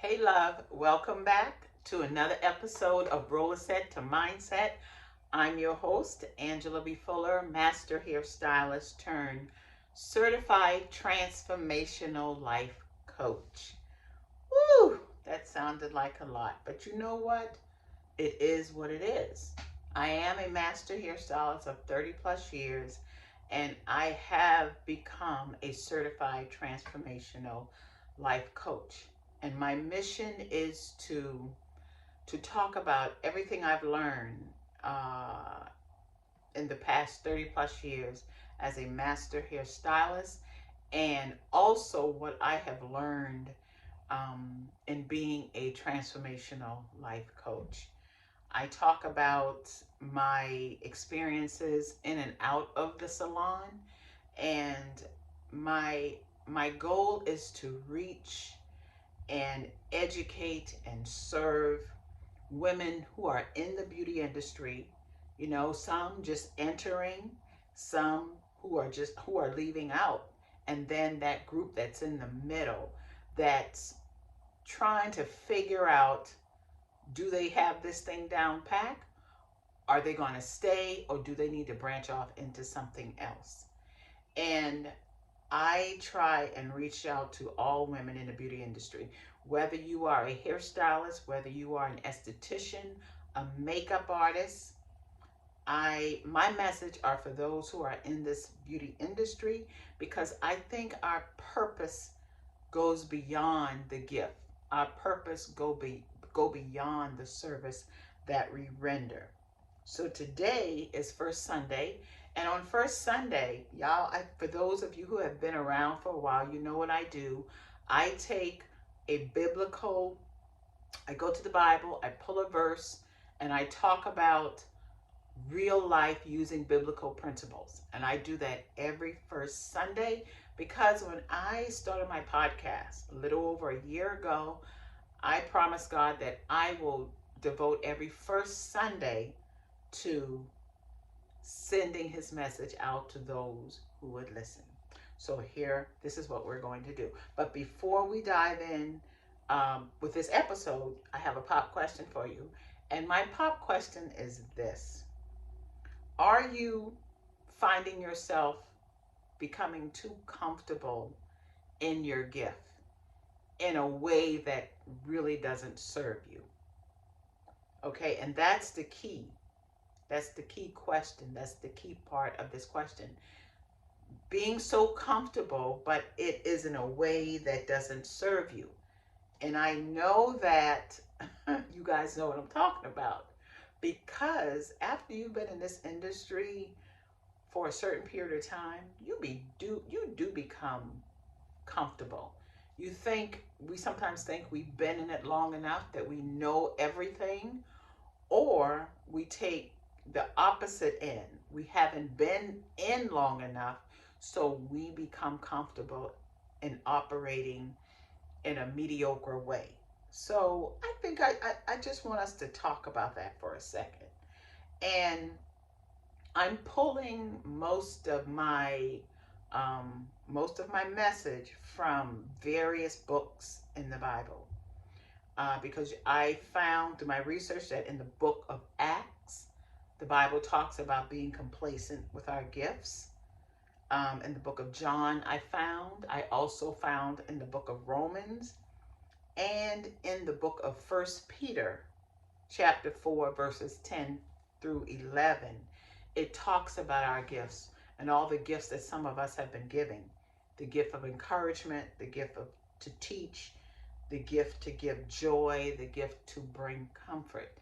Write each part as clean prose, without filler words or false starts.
Hey, love, welcome back to another episode of Rollerset to Mindset. I'm your host, Angela B. Fuller, master hairstylist turned certified transformational life coach. Woo! That sounded like a lot, but you know what? It is what it is. I am a master hairstylist of 30 plus years, and I have become a certified transformational life coach. And my mission is to talk about everything I've learned uh, in the past 30 plus years as a master hairstylist, and also what I have learned in being a transformational life coach. I talk about my experiences in and out of the salon, and my my goal is to reach and educate and serve women who are in the beauty industry. You know, some just entering, some who are leaving out, and then that group that's in the middle that's trying to figure out, do they have this thing down pat? Are they going to stay, or do they need to branch off into something else? And I try and reach out to all women in the beauty industry, whether you are a hairstylist, whether you are an esthetician, a makeup artist. My message are for those who are in this beauty industry, because I think our purpose goes beyond the gift. Our purpose go beyond the service that we render. So today is First Sunday, and on First Sunday, y'all, for those of you who have been around for a while, you know what I do. I take a biblical, I go to the Bible, I pull a verse, and I talk about real life using biblical principles. And I do that every first Sunday, because when I started my podcast a little over a year ago, I promised God that I will devote every first Sunday to sending his message out to those who would listen. So here, this is what we're going to do. But before we dive in with this episode, I have a pop question for you. And my pop question is this: are you finding yourself becoming too comfortable in your gift in a way that really doesn't serve you? Okay, and that's the key. That's the key question. That's the key part of this question. Being so comfortable, but it is in a way that doesn't serve you. And I know that you guys know what I'm talking about, because after you've been in this industry for a certain period of time, you do become comfortable. We sometimes think we've been in it long enough that we know everything, or we take the opposite end. We haven't been in long enough, so we become comfortable in operating in a mediocre way. So I think I just want us to talk about that for a second. And I'm pulling most of my message from various books in the Bible, because I found through my research that in the book of Acts, the Bible talks about being complacent with our gifts. In the book of John, I also found in the book of Romans, and in the book of First Peter, chapter 4, verses 10 through 11, it talks about our gifts and all the gifts that some of us have been giving: the gift of encouragement, the gift of to teach, the gift to give joy, the gift to bring comfort.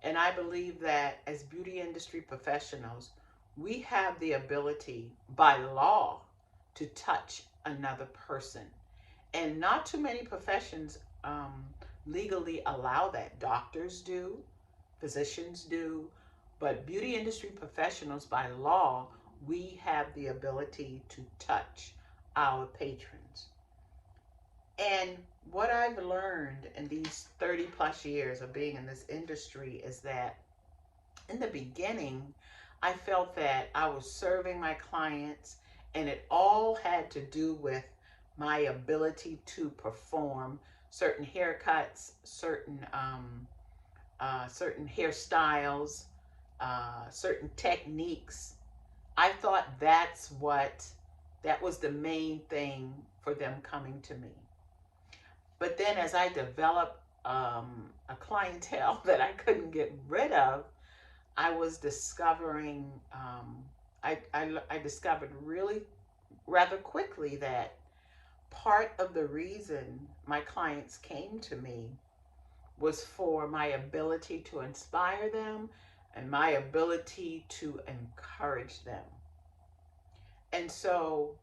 And I believe that as beauty industry professionals, we have the ability by law to touch another person. And not too many professions legally allow that. Doctors do, physicians do, but beauty industry professionals, by law, we have the ability to touch our patrons. And what I've learned in these 30 plus years of being in this industry is that in the beginning, I felt that I was serving my clients, and it all had to do with my ability to perform certain haircuts, certain hairstyles, certain techniques. I thought that was the main thing for them coming to me. But then as I developed a clientele that I couldn't get rid of, I was discovering, I discovered really rather quickly that part of the reason my clients came to me was for my ability to inspire them and my ability to encourage them. And so,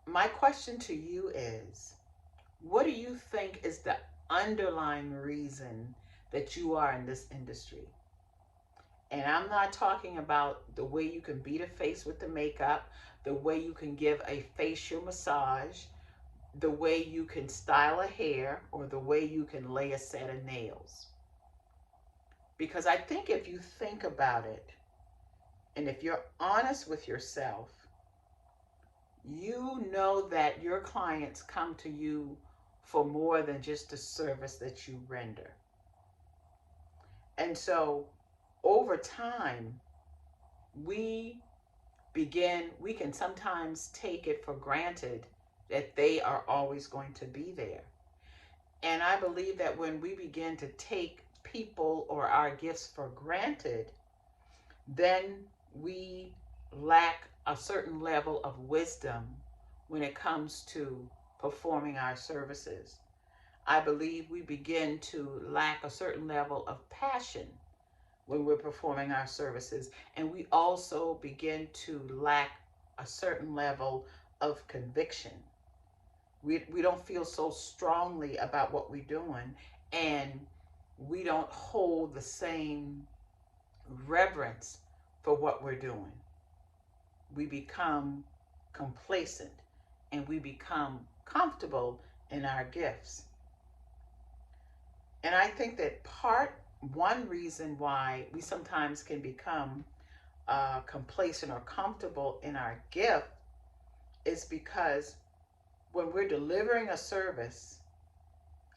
my question to you is, what do you think is the underlying reason that you are in this industry? And I'm not talking about the way you can beat a face with the makeup, the way you can give a facial massage, the way you can style a hair, or the way you can lay a set of nails. Because I think if you think about it, and if you're honest with yourself, you know that your clients come to you for more than just the service that you render. And so over time, we can sometimes take it for granted that they are always going to be there. And I believe that when we begin to take people or our gifts for granted, then we lack a certain level of wisdom when it comes to performing our services. I believe we begin to lack a certain level of passion when we're performing our services. And we also begin to lack a certain level of conviction. We don't feel so strongly about what we're doing, and we don't hold the same reverence for what we're doing. We become complacent and we become comfortable in our gifts. And I think that one reason why we sometimes can become complacent or comfortable in our gift is because when we're delivering a service,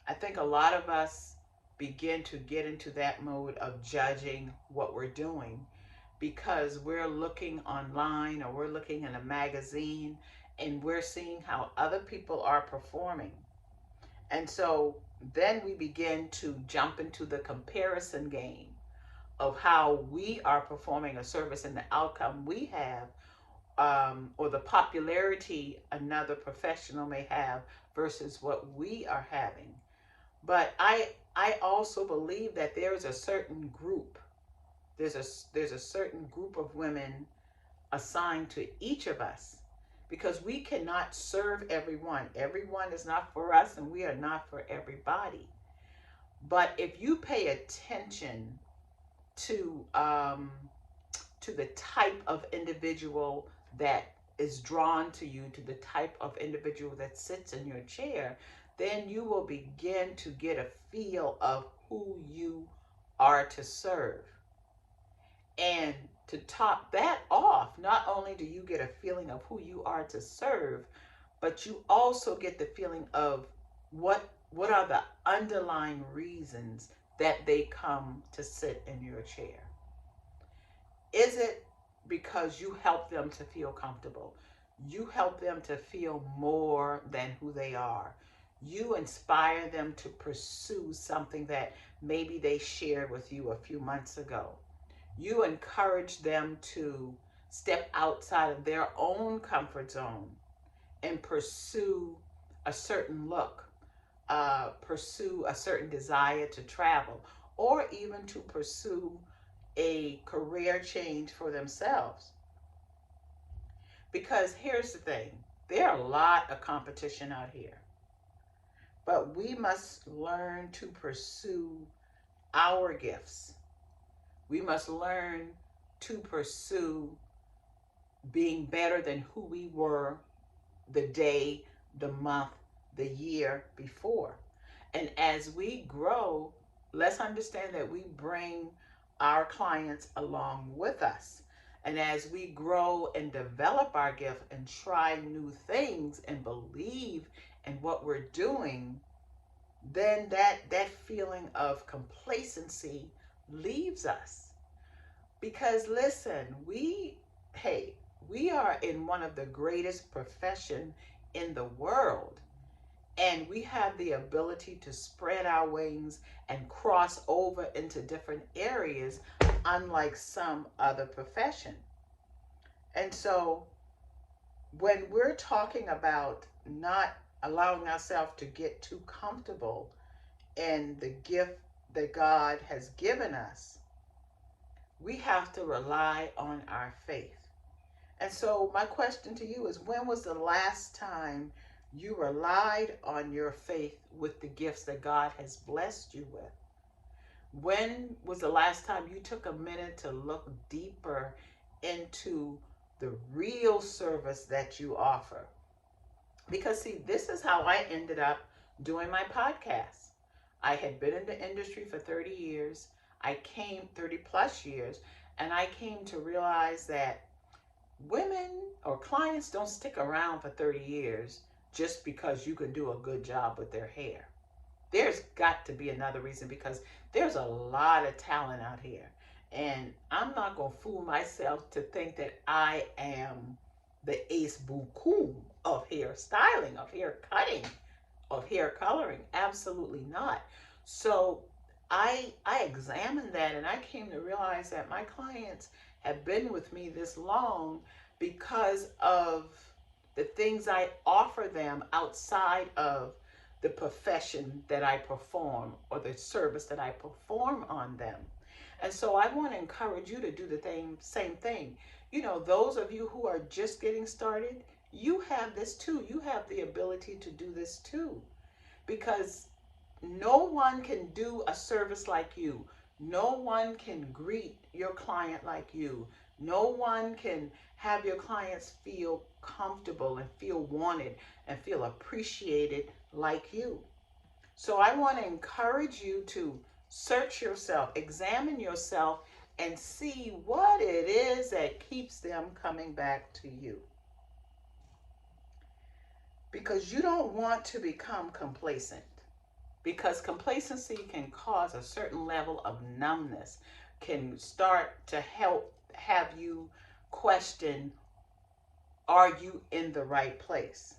I think a lot of us begin to get into that mode of judging what we're doing because we're looking online or we're looking in a magazine and we're seeing how other people are performing. And so then we begin to jump into the comparison game of how we are performing a service and the outcome we have, or the popularity another professional may have versus what we are having. But I also believe that there's a certain group, there's a certain group of women assigned to each of us, because we cannot serve everyone. Everyone is not for us, and we are not for everybody. But if you pay attention to the type of individual that is drawn to you, to the type of individual that sits in your chair, then you will begin to get a feel of who you are to serve. And to top that off, not only do you get a feeling of who you are to serve, but you also get the feeling of what are the underlying reasons that they come to sit in your chair. Is it because you help them to feel comfortable? You help them to feel more than who they are. You inspire them to pursue something that maybe they shared with you a few months ago. You encourage them to step outside of their own comfort zone and pursue a certain look, pursue a certain desire to travel, or even to pursue a career change for themselves. Because here's the thing, there are a lot of competition out here, but we must learn to pursue our gifts. We must learn to pursue being better than who we were the day, the month, the year before. And as we grow, let's understand that we bring our clients along with us. And as we grow and develop our gift and try new things and believe and what we're doing, then that feeling of complacency leaves us. Because listen, hey, we are in one of the greatest profession in the world, and we have the ability to spread our wings and cross over into different areas, unlike some other profession. And so when we're talking about not allowing ourselves to get too comfortable in the gift that God has given us, we have to rely on our faith. And so my question to you is, when was the last time you relied on your faith with the gifts that God has blessed you with? When was the last time you took a minute to look deeper into the real service that you offer? Because see, this is how I ended up doing my podcast. I had been in the industry for 30 years. I came 30 plus years, and I came to realize that women or clients don't stick around for 30 years just because you can do a good job with their hair. There's got to be another reason, because there's a lot of talent out here. And I'm not going to fool myself to think that I am the ace beaucoup of hair styling, of hair cutting, of hair coloring. Absolutely not. So I examined that, and I came to realize that my clients have been with me this long because of the things I offer them outside of the profession that I perform or the service that I perform on them. And so I want to encourage you to do the same thing. You know, those of you who are just getting started, you have this too. You have the ability to do this too, because no one can do a service like you. No one can greet your client like you. No one can have your clients feel comfortable and feel wanted and feel appreciated like you. So I want to encourage you to search yourself, examine yourself, and see what it is that keeps them coming back to you. Because you don't want to become complacent. Because complacency can cause a certain level of numbness, can start to have you question, are you in the right place?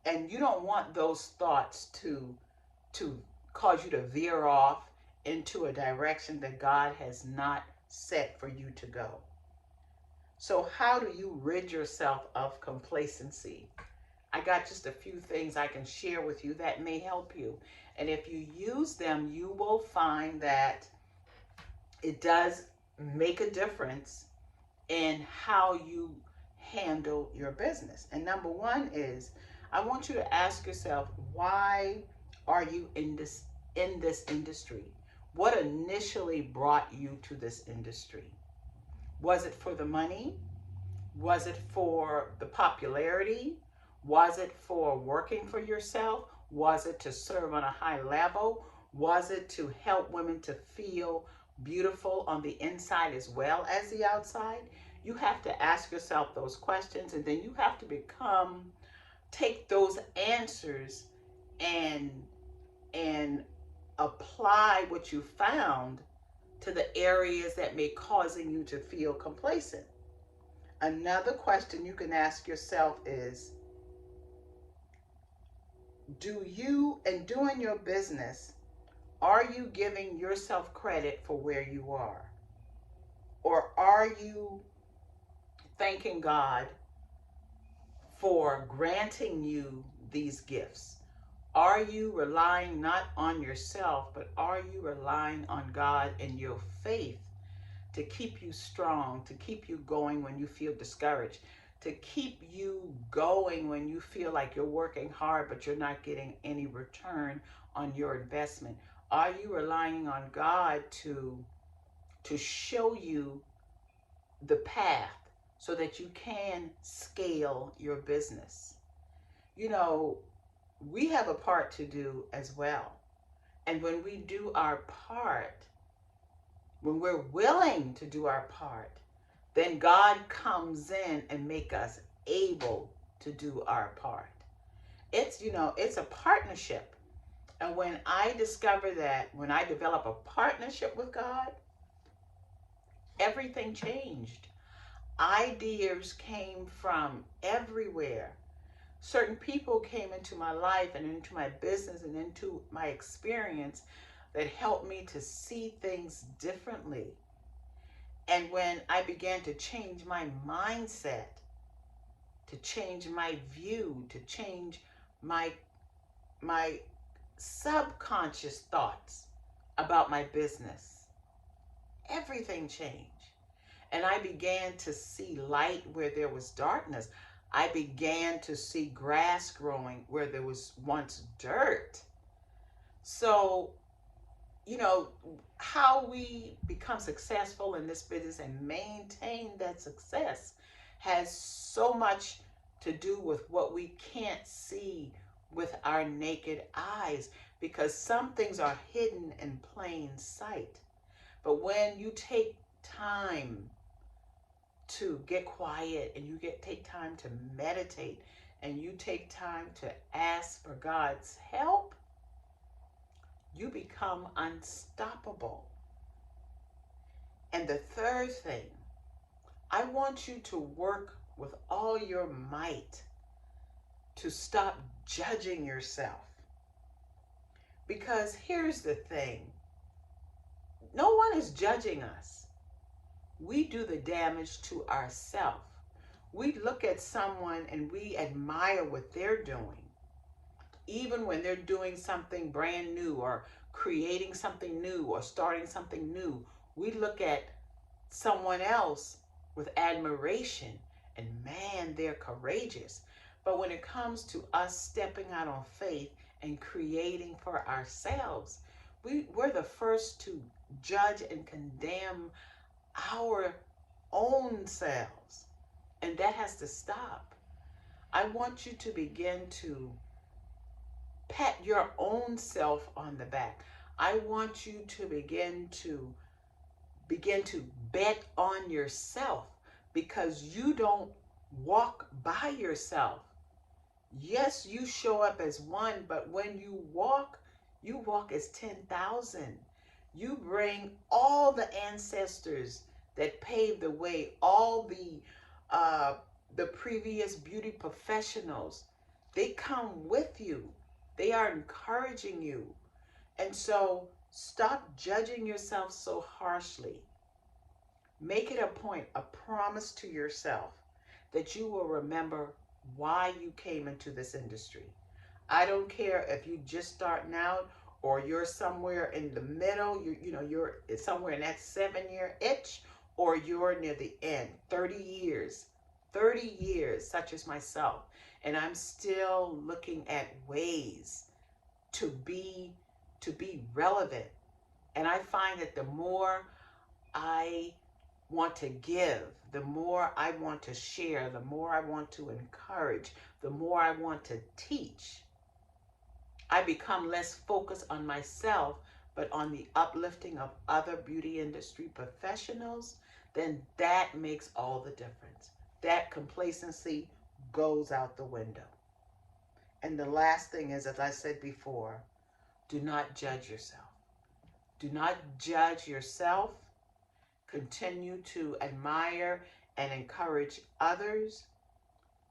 And you don't want those thoughts to cause you to veer off into a direction that God has not set for you to go. So how do you rid yourself of complacency? I got just a few things I can share with you that may help you. And if you use them, you will find that it does make a difference in how you handle your business. And number one is, I want you to ask yourself, why are you in this industry? What initially brought you to this industry? Was it for the money? Was it for the popularity? Was it for working for yourself? Was it to serve on a high level? Was it to help women to feel beautiful on the inside as well as the outside? You have to ask yourself those questions, and then you have to take those answers and apply what you found to the areas that may causing you to feel complacent. Another question you can ask yourself is, do you, in doing your business, are you giving yourself credit for where you are? Or are you thanking God for granting you these gifts? Are you relying not on yourself, but are you relying on God and your faith to keep you strong, to keep you going when you feel discouraged, to keep you going when you feel like you're working hard but you're not getting any return on your investment? Are you relying on God to show you the path so that you can scale your business? You know, we have a part to do as well. And when we do our part, when we're willing to do our part, then God comes in and make us able to do our part. It's, it's a partnership. And when I discover that, when I develop a partnership with God, everything changed. Ideas came from everywhere. Certain people came into my life and into my business and into my experience that helped me to see things differently. And when I began to change my mindset, to change my view, to change my my subconscious thoughts about my business, everything changed. And I began to see light where there was darkness. I began to see grass growing where there was once dirt. So, you know, how we become successful in this business and maintain that success has so much to do with what we can't see with our naked eyes, because some things are hidden in plain sight. But when you take time to get quiet and you take time to meditate and you take time to ask for God's help, you become unstoppable. And the third thing, I want you to work with all your might to stop judging yourself. Because here's the thing, no one is judging us. We do the damage to ourselves. We look at someone and we admire what they're doing. Even when they're doing something brand new or creating something new or starting something new, we look at someone else with admiration and, man, they're courageous. But when it comes to us stepping out on faith and creating for ourselves, we're the first to judge and condemn our own selves. And that has to stop. I want you to begin to pat your own self on the back. I want you to begin to bet on yourself, because you don't walk by yourself. Yes, you show up as one, but when you walk as 10,000. You bring all the ancestors that paved the way, all the previous beauty professionals. They come with you. They are encouraging you. And so stop judging yourself so harshly. Make it a point, a promise to yourself that you will remember why you came into this industry. I don't care if you just starting out or you're somewhere in the middle, you're somewhere in that 7-year itch, or you're near the end, 30 years, 30 years, such as myself. And I'm still looking at ways to be relevant. And I find that the more I want to give, the more I want to share, the more I want to encourage, the more I want to teach, I become less focused on myself, but on the uplifting of other beauty industry professionals. Then that makes all the difference. That complacency goes out the window. And the last thing is, as I said before, do not judge yourself. Do not judge yourself. Continue to admire and encourage others.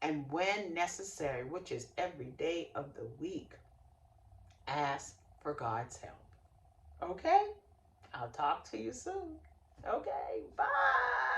And when necessary, which is every day of the week, ask for God's help. Okay? I'll talk to you soon. Okay, bye.